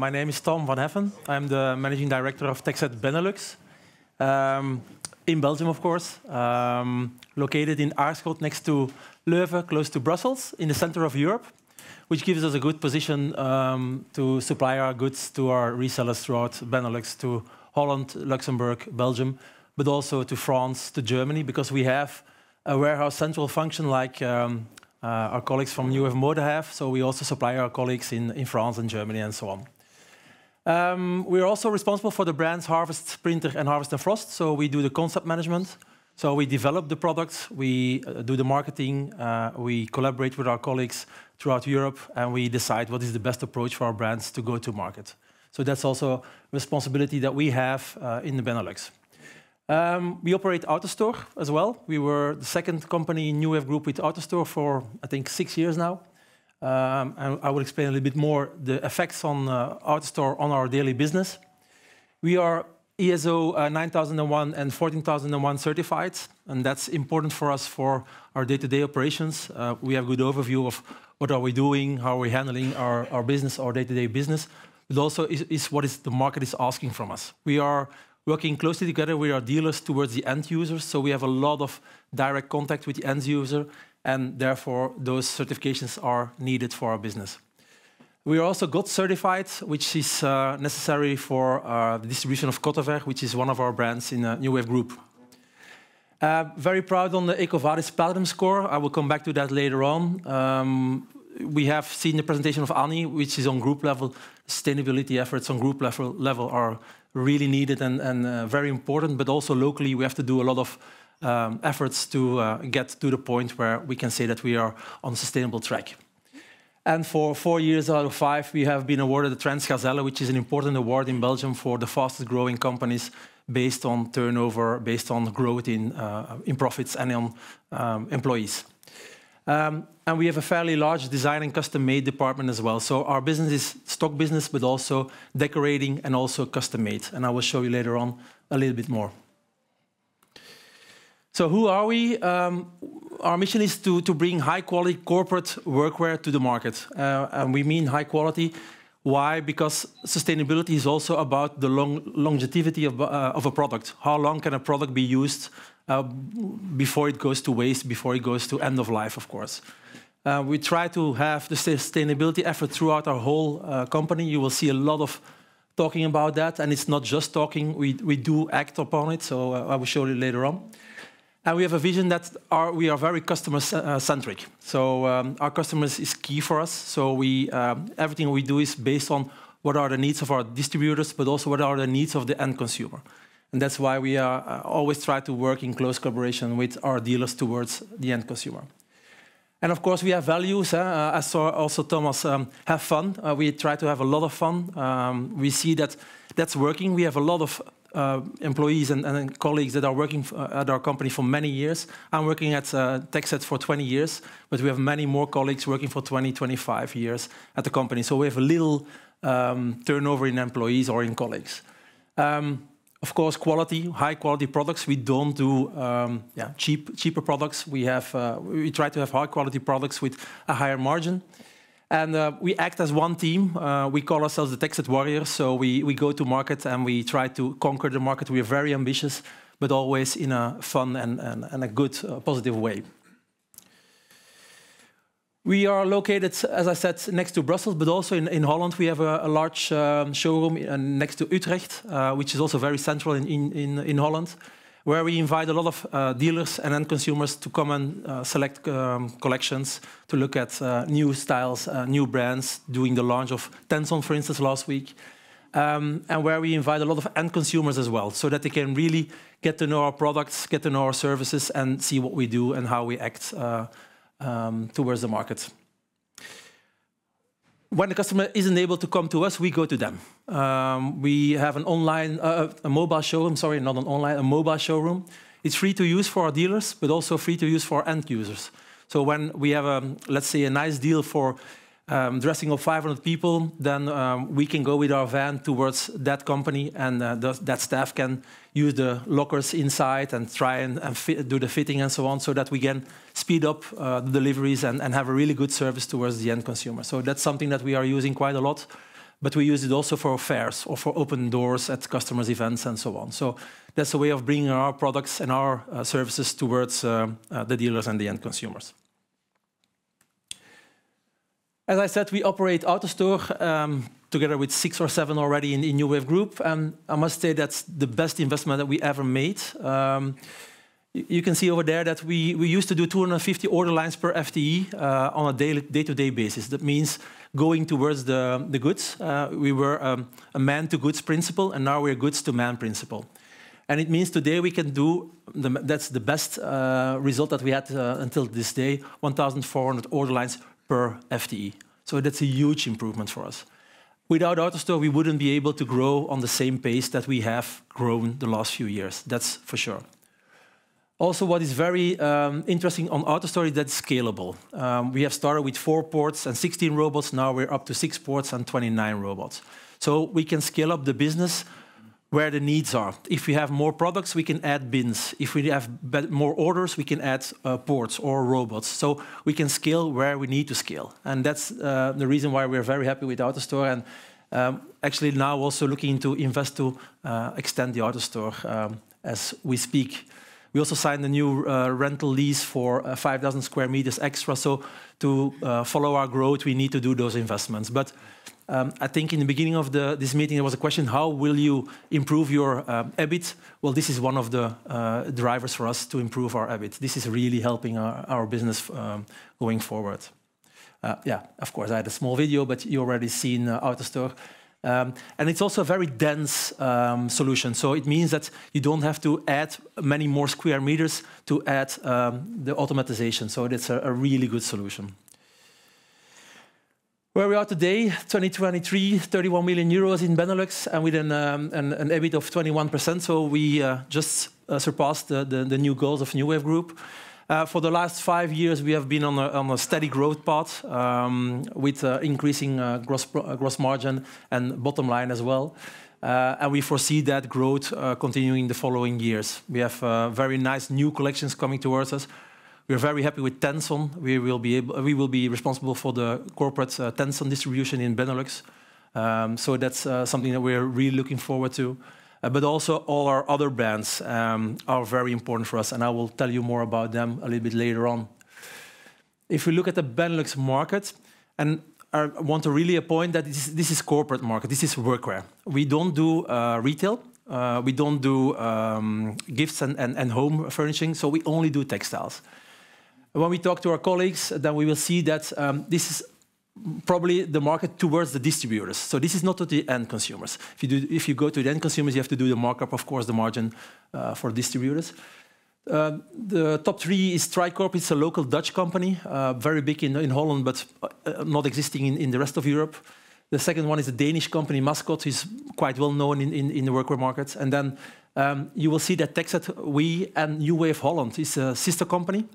My name is Tom van Heffen. I'm the managing director of TechSet Benelux, in Belgium, of course, located in Aarschot next to Leuven, close to Brussels, in the center of Europe, which gives us a good position to supply our goods to our resellers throughout Benelux, to Holland, Luxembourg, Belgium, but also to France, to Germany, because we have a warehouse central function like our colleagues from New Mode have. So we also supply our colleagues in France and Germany and so on. We are also responsible for the brands Harvest Printer and Harvest and Frost. So we do the concept management. So we develop the products, we do the marketing, we collaborate with our colleagues throughout Europe, and we decide what is the best approach for our brands to go to market. So that's also a responsibility that we have in the Benelux. We operate AutoStore as well. We were the second company in New Wave Group with AutoStore for, I think, 6 years now. And I will explain a little bit more the effects on AutoStore on our daily business. We are ISO 9001 and 14001 certified, and that's important for us for our day-to-day operations. We have a good overview of what are we doing, how are we handling our business, our day-to-day business, but also is what the market is asking from us. We are working closely together with our dealers towards the end users, so we have a lot of direct contact with the end user, and therefore those certifications are needed for our business. We are also GOT certified, which is necessary for the distribution of Kottever, which is one of our brands in New Wave Group. Very proud on the EcoVadis Platinum score. I will come back to that later on. We have seen the presentation of Annie, which is on group level. Sustainability efforts on group level are really needed and very important, but also locally we have to do a lot of efforts to get to the point where we can say that we are on a sustainable track. And for 4 years out of 5, we have been awarded the Transgazelle, which is an important award in Belgium for the fastest growing companies based on turnover, based on growth in profits and on employees. And we have a fairly large design and custom-made department as well. So our business is stock business, but also decorating and also custom-made. And I will show you later on a little bit more. So who are we? Our mission is to bring high-quality corporate workwear to the market. And we mean high quality. Why? Because sustainability is also about the longevity of a product. How long can a product be used before it goes to waste, before it goes to end of life, of course. We try to have the sustainability effort throughout our whole company. You will see a lot of talking about that, and it's not just talking, we do act upon it, so I will show you later on. And we have a vision that we are very customer-centric. So our customers is key for us, so everything we do is based on what are the needs of our distributors, but also what are the needs of the end consumer. And that's why we always try to work in close collaboration with our dealers towards the end consumer. And of course, we have values. I saw also Thomas have fun. We try to have a lot of fun. We see that that's working. We have a lot of employees and colleagues that are working at our company for many years. I'm working at TechSet for 20 years, but we have many more colleagues working for 20, 25 years at the company. So we have a little turnover in employees or in colleagues. Of course, quality, high-quality products. We don't do cheaper products. We try to have high-quality products with a higher margin. And we act as one team. We call ourselves the TechSet Warriors. So we go to market and we try to conquer the market. We are very ambitious, but always in a fun and a good, positive way. We are located, as I said, next to Brussels, but also in Holland. We have a large showroom next to Utrecht, which is also very central in Holland, where we invite a lot of dealers and end consumers to come and select collections, to look at new styles, new brands, doing the launch of Tenson, for instance, last week, and where we invite a lot of end consumers as well, so that they can really get to know our products, get to know our services, and see what we do and how we act towards the market. When the customer isn't able to come to us, we go to them. We have an a mobile showroom, sorry, not an online, a mobile showroom. It's free to use for our dealers, but also free to use for end users. So when we have, let's say, a nice deal for dressing up 500 people, then we can go with our van towards that company, and that staff can use the lockers inside and try and do the fitting and so on, so that we can speed up the deliveries and have a really good service towards the end consumer. So that's something that we are using quite a lot. but we use it also for fairs or for open doors at customers' events and so on. So that's a way of bringing our products and our services towards the dealers and the end consumers. As I said, we operate AutoStore together with 6 or 7 already in New Wave Group, and I must say that's the best investment that we ever made. You can see over there that we used to do 250 order lines per FTE on a day-to-day basis. That means going towards the goods. We were a man-to-goods principle, and now we're goods-to-man principle. And it means today we can do, that's the best result that we had until this day, 1,400 order lines per FTE. So that's a huge improvement for us. Without AutoStore, we wouldn't be able to grow on the same pace that we have grown the last few years. That's for sure. Also, what is very interesting on AutoStore is that it's scalable. We have started with 4 ports and 16 robots. Now we're up to 6 ports and 29 robots. So we can scale up the business where the needs are. If we have more products, we can add bins. If we have more orders, we can add ports or robots. So we can scale where we need to scale. And that's the reason why we're very happy with AutoStore. And actually now also looking to invest to extend the AutoStore as we speak. We also signed a new rental lease for 5,000 square meters extra. So to follow our growth, we need to do those investments. But I think in the beginning of this meeting, there was a question, how will you improve your EBIT? Well, this is one of the drivers for us to improve our EBIT. This is really helping our business going forward. Yeah, of course, I had a small video, but you already seen AutoStore. And it's also a very dense solution. So it means that you don't have to add many more square meters to add the automatization. So that's a really good solution. Where we are today, 2023, 31 million euros in Benelux, and with an EBIT of 21%. So we just surpassed the new goals of New Wave Group. For the last 5 years, we have been on a steady growth path with increasing gross margin and bottom line as well. And we foresee that growth continuing the following years. We have very nice new collections coming towards us. We're very happy with Tenson. We will be responsible for the corporate Tenson distribution in Benelux. So that's something that we're really looking forward to. But also all our other brands are very important for us, and I will tell you more about them a little bit later on. If we look at the Benelux market, and I want to really point that this is corporate market, this is workwear. We don't do retail, we don't do gifts and home furnishing, so we only do textiles. When we talk to our colleagues, then we will see that this is probably the market towards the distributors. So this is not to the end consumers. If you go to the end consumers, you have to do the markup, of course, the margin for distributors. The top 3 is Tricorp. It's a local Dutch company, very big in Holland, but not existing in the rest of Europe. The second one is a Danish company, Mascot, who's quite well known in the workwear market. And then you will see that Texet, we and New Wave Holland is a sister company.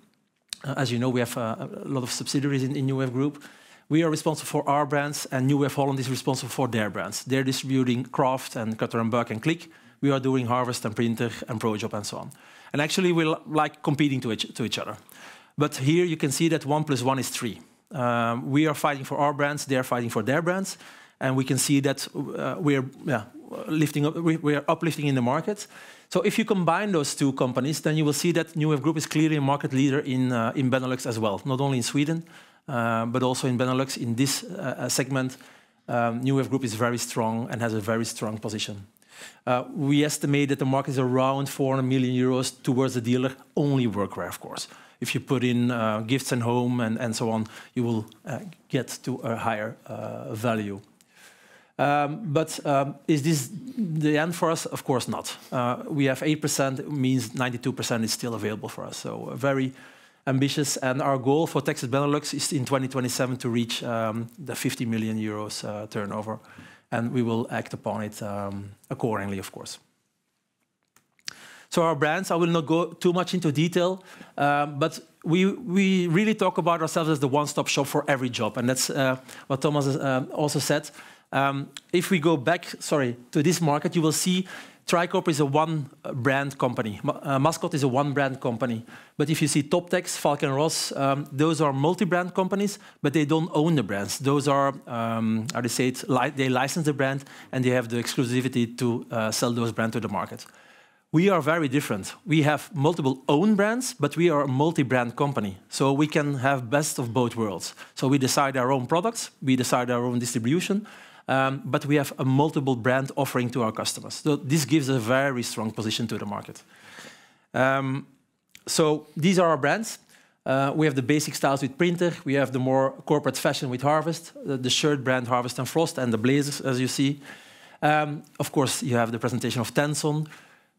As you know, we have a lot of subsidiaries in New Wave Group. We are responsible for our brands, and New Wave Holland is responsible for their brands. They're distributing Craft and Cutter & Buck and Click. We are doing Harvest and Printer and ProJob and so on. And actually, we're like competing to each other. But here you can see that 1 + 1 is 3. We are fighting for our brands, they are fighting for their brands. And we can see that we are uplifting in the market. So if you combine those 2 companies, then you will see that New Wave Group is clearly a market leader in Benelux as well. Not only in Sweden, but also in Benelux. In this segment, New Wave Group is very strong and has a very strong position. We estimate that the market is around 400 million euros towards the dealer, only workwear, of course. If you put in gifts and home and so on, you will get to a higher value. But is this the end for us? Of course not. We have 8%, it means 92% is still available for us. So very ambitious, and our goal for Texas Benelux is in 2027 to reach the 50 million euros turnover, and we will act upon it accordingly, of course. So our brands, I will not go too much into detail, but we really talk about ourselves as the one-stop shop for every job, and that's what Thomas also said. If we go back, to this market, you will see Tricorp is a one-brand company. Mascot is a one-brand company. But if you see Toptex, Falk and Ross, those are multi-brand companies, but they don't own the brands. Those are, how do you say it, they license the brand, and they have the exclusivity to sell those brands to the market. We are very different. We have multiple own brands, but we are a multi-brand company. So we can have best of both worlds. So we decide our own products, we decide our own distribution, but we have a multiple brand offering to our customers. So this gives a very strong position to the market. So these are our brands. We have the basic styles with Printer. We have the more corporate fashion with Harvest, the shirt brand Harvest and Frost, and the blazers, as you see. Of course, you have the presentation of Tenson.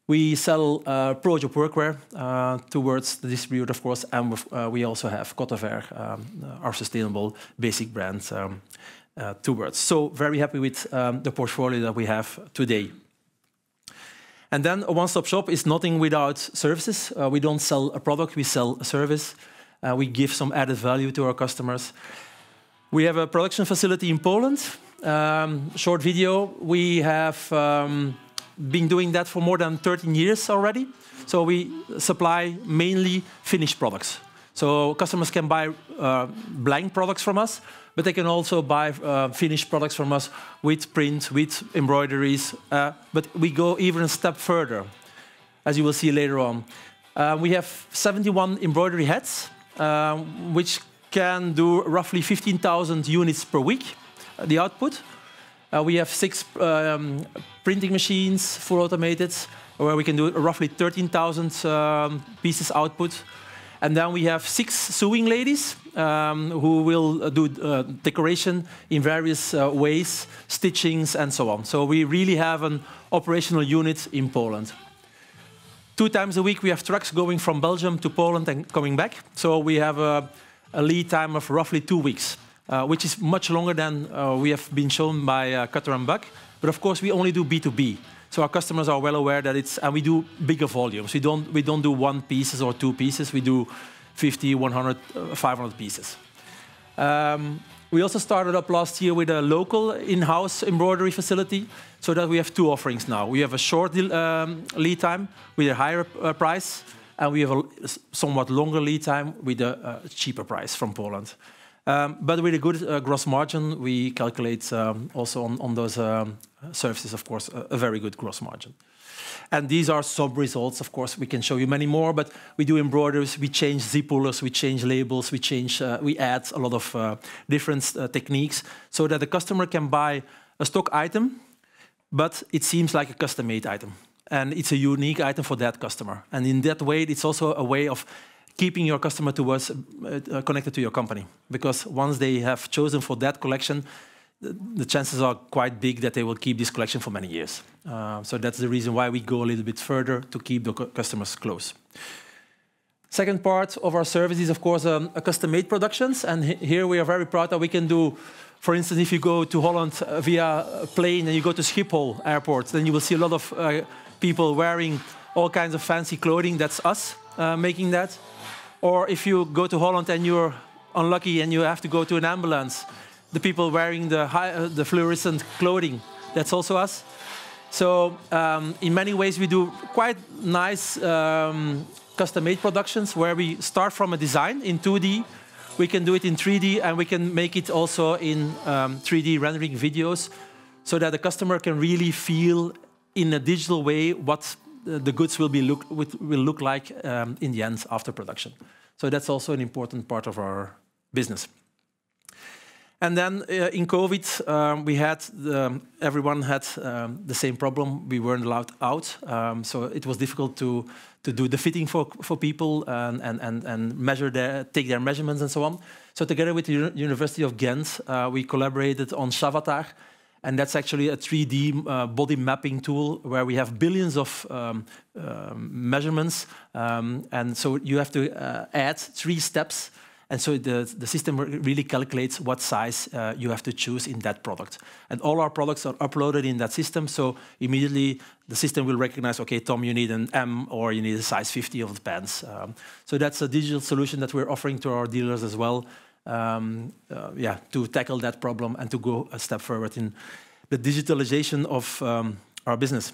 We sell pro-job workwear towards the distributor, of course, and we also have Cotever, our sustainable basic brand, towards. So very happy with the portfolio that we have today. And then a one-stop shop is nothing without services. We don't sell a product, we sell a service. We give some added value to our customers. We have a production facility in Poland. Short video, we have been doing that for more than 13 years already. So we supply mainly finished products. So customers can buy blank products from us, but they can also buy finished products from us with print, with embroideries. But we go even a step further, as you will see later on. We have 71 embroidery heads, which can do roughly 15,000 units per week, the output. We have 6 printing machines, full automated, where we can do roughly 13,000 pieces output. And then we have 6 sewing ladies who will do decoration in various ways, stitchings and so on. So we really have an operational unit in Poland. 2 times a week we have trucks going from Belgium to Poland and coming back. So we have a lead time of roughly 2 weeks, which is much longer than we have been shown by Cutter & Buck. But of course we only do B2B. So our customers are well aware that it's, and we do bigger volumes. We don't do 1 pieces or 2 pieces. We do 50, 100, 500 pieces. We also started up last year with a local in-house embroidery facility, so that we have 2 offerings now. We have a short lead time with a higher price, and we have a somewhat longer lead time with a cheaper price from Poland. But with a good gross margin, we calculate also on those services, of course, a very good gross margin. And these are some results, of course. We can show you many more, but we do embroideries, we change zip pullers, we change labels, we add a lot of different techniques so that the customer can buy a stock item, but it seems like a custom-made item. And it's a unique item for that customer. And in that way, it's also a way of keeping your customer towards connected to your company. Because once they have chosen for that collection, the chances are quite big that they will keep this collection for many years. So that's the reason why we go a little bit further to keep the customers close. Second part of our service is, of course, custom-made productions. And here we are very proud that we can do, for instance, if you go to Holland via a plane and you go to Schiphol airport, then you will see a lot of people wearing all kinds of fancy clothing. That's us making that. Or if you go to Holland and you're unlucky and you have to go to an ambulance, the people wearing the fluorescent clothing, that's also us. So in many ways we do quite nice custom-made productions where we start from a design in 2D, we can do it in 3D, and we can make it also in 3D rendering videos so that the customer can really feel in a digital way what the goods will look like in the end after production. So that's also an important part of our business. And then in COVID, everyone had the same problem. We weren't allowed out, so it was difficult to do the fitting for people and take their measurements and so on. So together with the University of Ghent, we collaborated on Shavatar. And that's actually a 3D body mapping tool where we have billions of measurements. And so you have to add 3 steps. And so the system really calculates what size you have to choose in that product. And all our products are uploaded in that system. So immediately the system will recognize, OK, Tom, you need an M or you need a size 50 of the pants. So that's a digital solution that we're offering to our dealers as well. To tackle that problem and to go a step forward in the digitalization of our business.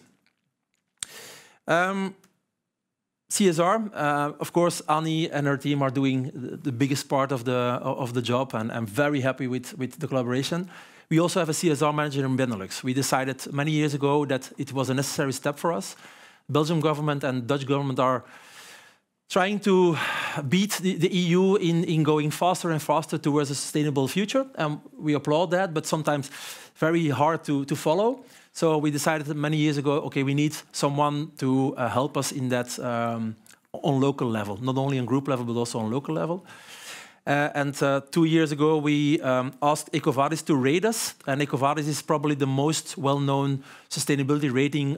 CSR, of course, Annie and her team are doing the biggest part of the job, and I'm very happy with the collaboration. We also have a CSR manager in Benelux. We decided many years ago that it was a necessary step for us. Belgian government and Dutch government are trying to beat the EU in going faster and faster towards a sustainable future, and we applaud that, but sometimes very hard to follow. So we decided many years ago, okay, we need someone to help us in that on local level, not only on group level, but also on local level. And 2 years ago, we asked EcoVadis to rate us, and EcoVadis is probably the most well-known sustainability rating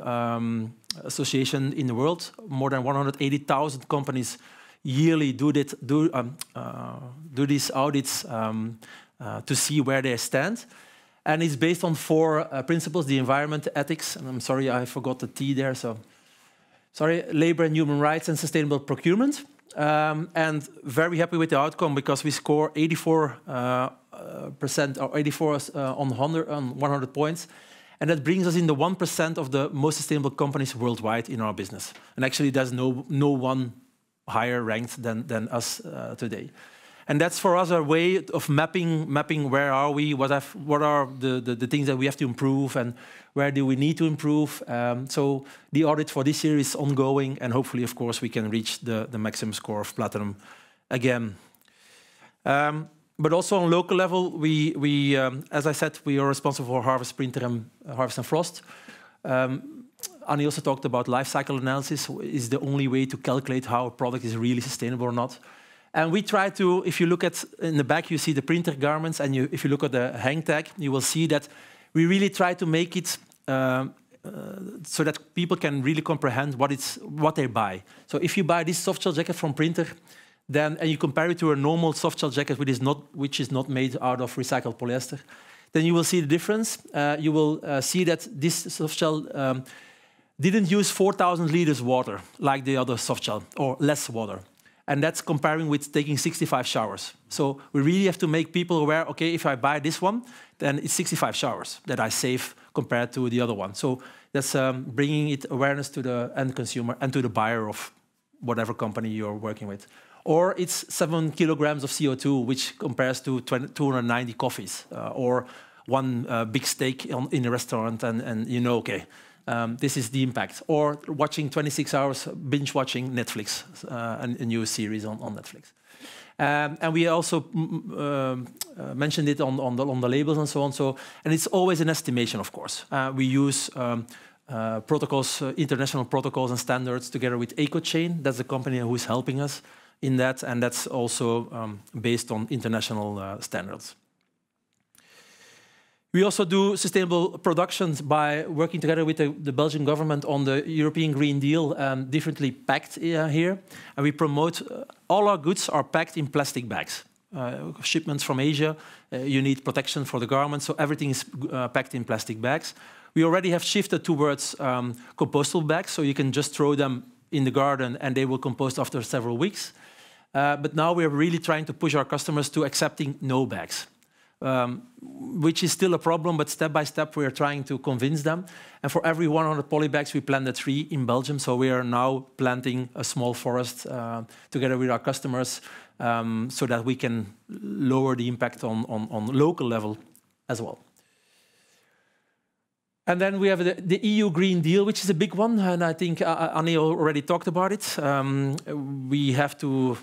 association in the world. More than 180,000 companies yearly do these audits to see where they stand. And it's based on 4 principles: the environment, ethics, and I'm sorry, I forgot the T there, so sorry, labor and human rights, and sustainable procurement. And very happy with the outcome, because we score 84% or 84 on 100 points. And that brings us in the 1% of the most sustainable companies worldwide in our business. And actually, there's no one higher ranked than us today. And that's for us a way of mapping where are we, what are the things that we have to improve, and where do we need to improve. So the audit for this year is ongoing, and hopefully, of course, we can reach the maximum score of platinum again. But also on local level, we as I said, we are responsible for harvest, printer, and harvest and frost. Annie also talked about life cycle analysis is the only way to calculate how a product is really sustainable or not. And we try to, if you look at in the back, you see the printer garments, and if you look at the hang tag, you will see that we really try to make it so that people can really comprehend what they buy. So if you buy this soft shell jacket from printer, then and you compare it to a normal soft shell jacket which is not made out of recycled polyester, then you will see the difference. You will see that this soft shell didn't use 4,000 liters water like the other soft shell, or less water. And that's comparing with taking 65 showers. So we really have to make people aware, okay, if I buy this one, then it's 65 showers that I save compared to the other one. So that's bringing it awareness to the end consumer and to the buyer of whatever company you're working with. Or it's 7 kilograms of CO2, which compares to 290 coffees, or one big steak in a restaurant, and you know, okay, this is the impact. Or watching 26 hours, binge watching Netflix, a new series on Netflix. And we also mentioned it on the labels and so on. So, and it's always an estimation, of course. We use protocols, international protocols and standards together with EcoChain. That's the company who is helping us in that, and that's also based on international standards. We also do sustainable productions by working together with the Belgian government on the European Green Deal, differently packed here. And we promote all our goods are packed in plastic bags. Shipments from Asia, you need protection for the garments, so everything is packed in plastic bags. We already have shifted towards compostable bags, so you can just throw them in the garden and they will compost after several weeks. But now we are really trying to push our customers to accepting no bags. Which is still a problem, but step by step we are trying to convince them. And for every 100 polybags, we planted 3 in Belgium. So we are now planting a small forest together with our customers so that we can lower the impact on local level as well. And then we have the EU Green Deal, which is a big one. And I think Annie already talked about it. We have to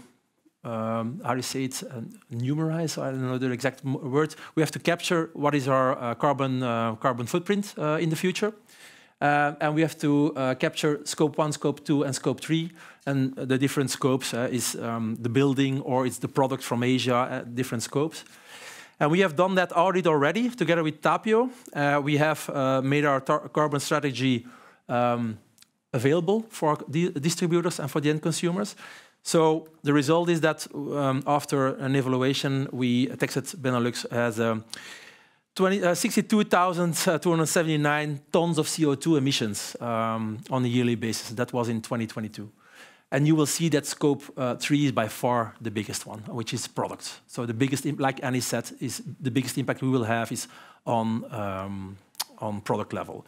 how do you say it, numerize, I don't know the exact word. We have to capture what is our carbon footprint in the future. And we have to capture scope 1, scope 2, and scope 3. And the different scopes is the building, or it's the product from Asia, different scopes. And we have done that audit already together with Tapio. We have made our carbon strategy available for distributors and for the end consumers. So the result is that after an evaluation, Texet Benelux has 62,279 tons of CO2 emissions on a yearly basis. That was in 2022. And you will see that scope 3 is by far the biggest one, which is products. So the biggest, like Annie said, is the biggest impact we will have is on product level.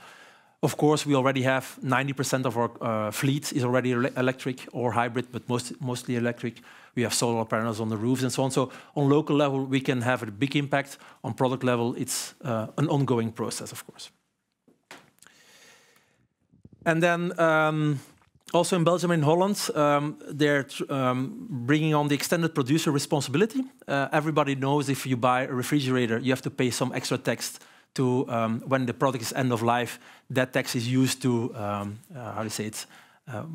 Of course, we already have 90% of our fleet is already electric or hybrid, but mostly electric. We have solar panels on the roofs and so on. So on local level, we can have a big impact. On product level, it's an ongoing process, of course. And then also in Belgium and Holland, they're bringing on the extended producer responsibility. Everybody knows if you buy a refrigerator, you have to pay some extra tax to when the product is end of life. That tax is used to how do you say it?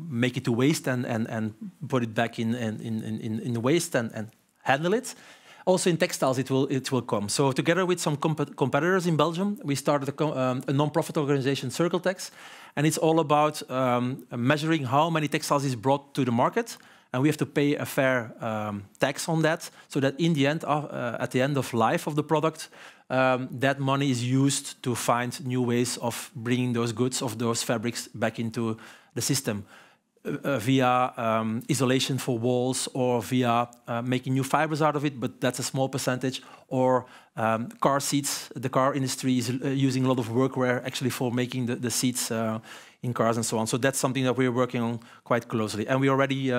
Make it to waste and put it back in the waste and handle it. Also in textiles, it will come. So together with some competitors in Belgium, we started a non-profit organization, Circle Tax, and it's all about measuring how many textiles is brought to the market, and we have to pay a fair tax on that, so that in the end, at the end of life of the product, that money is used to find new ways of bringing those goods, of those fabrics, back into the system. Via isolation for walls, or via making new fibers out of it, but that's a small percentage. Or car seats. The car industry is using a lot of workwear actually for making the seats in cars and so on. So that's something that we're working on quite closely. And we already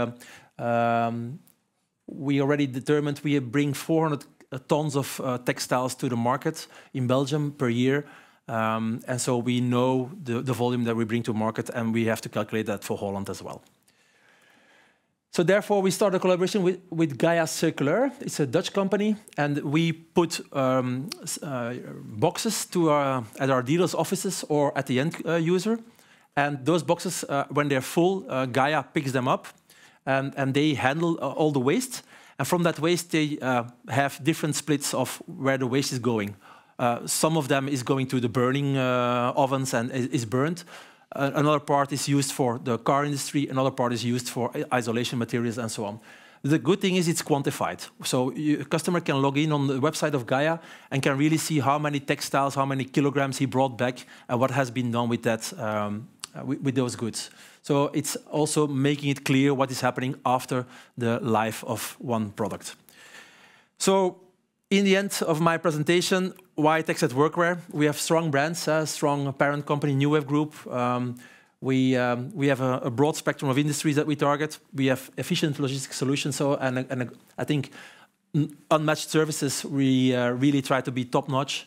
determined we bring 400 tons of textiles to the market in Belgium per year. And so we know the volume that we bring to market, and we have to calculate that for Holland as well. So therefore, we started a collaboration with Gaia Circular. It's a Dutch company, and we put boxes at our dealers' offices or at the end user. And those boxes, when they're full, Gaia picks them up, and they handle all the waste. And from that waste, they have different splits of where the waste is going. Some of them is going to the burning ovens and is burned. Another part is used for the car industry. Another part is used for isolation materials and so on. The good thing is it's quantified. So a customer can log in on the website of Gaia and can really see how many textiles, how many kilograms he brought back, and what has been done with that, with those goods. So it's also making it clear what is happening after the life of one product. So in the end of my presentation, why Textile Workwear? We have strong brands, strong parent company, New Wave Group. We have a broad spectrum of industries that we target. We have efficient logistics solutions, and I think unmatched services. We really try to be top notch.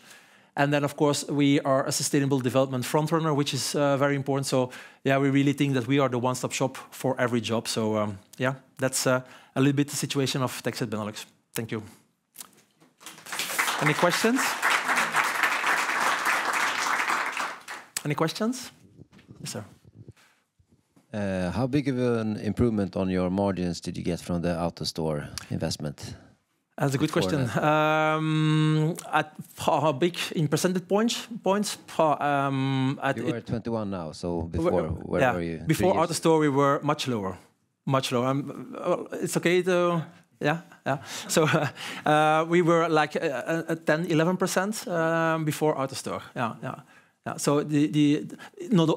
And then, of course, we are a sustainable development frontrunner, which is very important. So, yeah, we really think that we are the one-stop shop for every job. So, yeah, that's a little bit the situation of Textile Benelux. Thank you. Any questions? Any questions? Yes, sir. How big of an improvement on your margins did you get from the AutoStore investment? That's a good question. How big in percentage points? You are at 21 now, so before, where were you? Before AutoStore, we were much lower. Much lower. It's okay to... Yeah. So we were like 10-11% before AutoStore. Yeah. So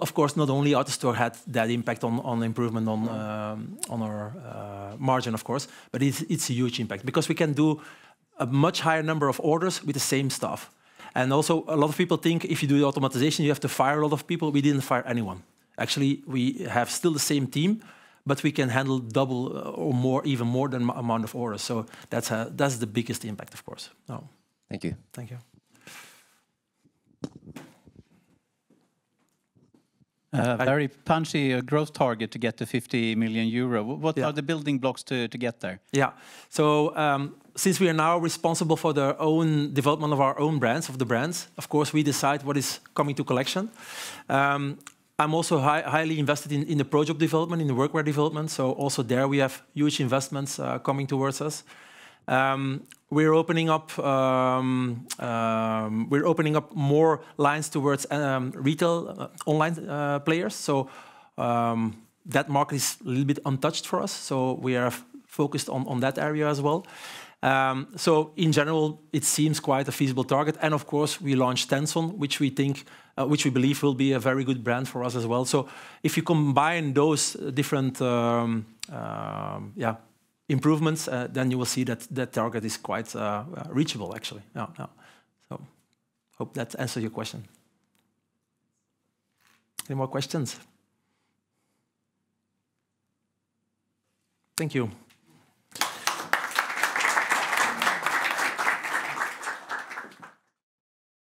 of course, not only AutoStore had that impact on improvement on our margin, of course, but it's a huge impact because we can do a much higher number of orders with the same staff. And also, a lot of people think if you do the automatization, you have to fire a lot of people. We didn't fire anyone. Actually, we have still the same team, but we can handle double or more, even more than amount of orders. So that's the biggest impact, of course. No. Thank you. Thank you. Very punchy growth target to get to 50 million euro. What are the building blocks to get there? Yeah. So since we are now responsible for the own development of our own brands, of course, we decide what is coming to collection. I'm also highly invested in the project development, in the workwear development. So also there we have huge investments coming towards us. We're opening up more lines towards retail online players. So that market is a little bit untouched for us. So we are focused on that area as well. So in general, it seems quite a feasible target. And of course, we launched Tenson, which we believe will be a very good brand for us as well. So if you combine those different improvements, then you will see that that target is quite reachable, actually. So hope that answers your question. Any more questions? Thank you.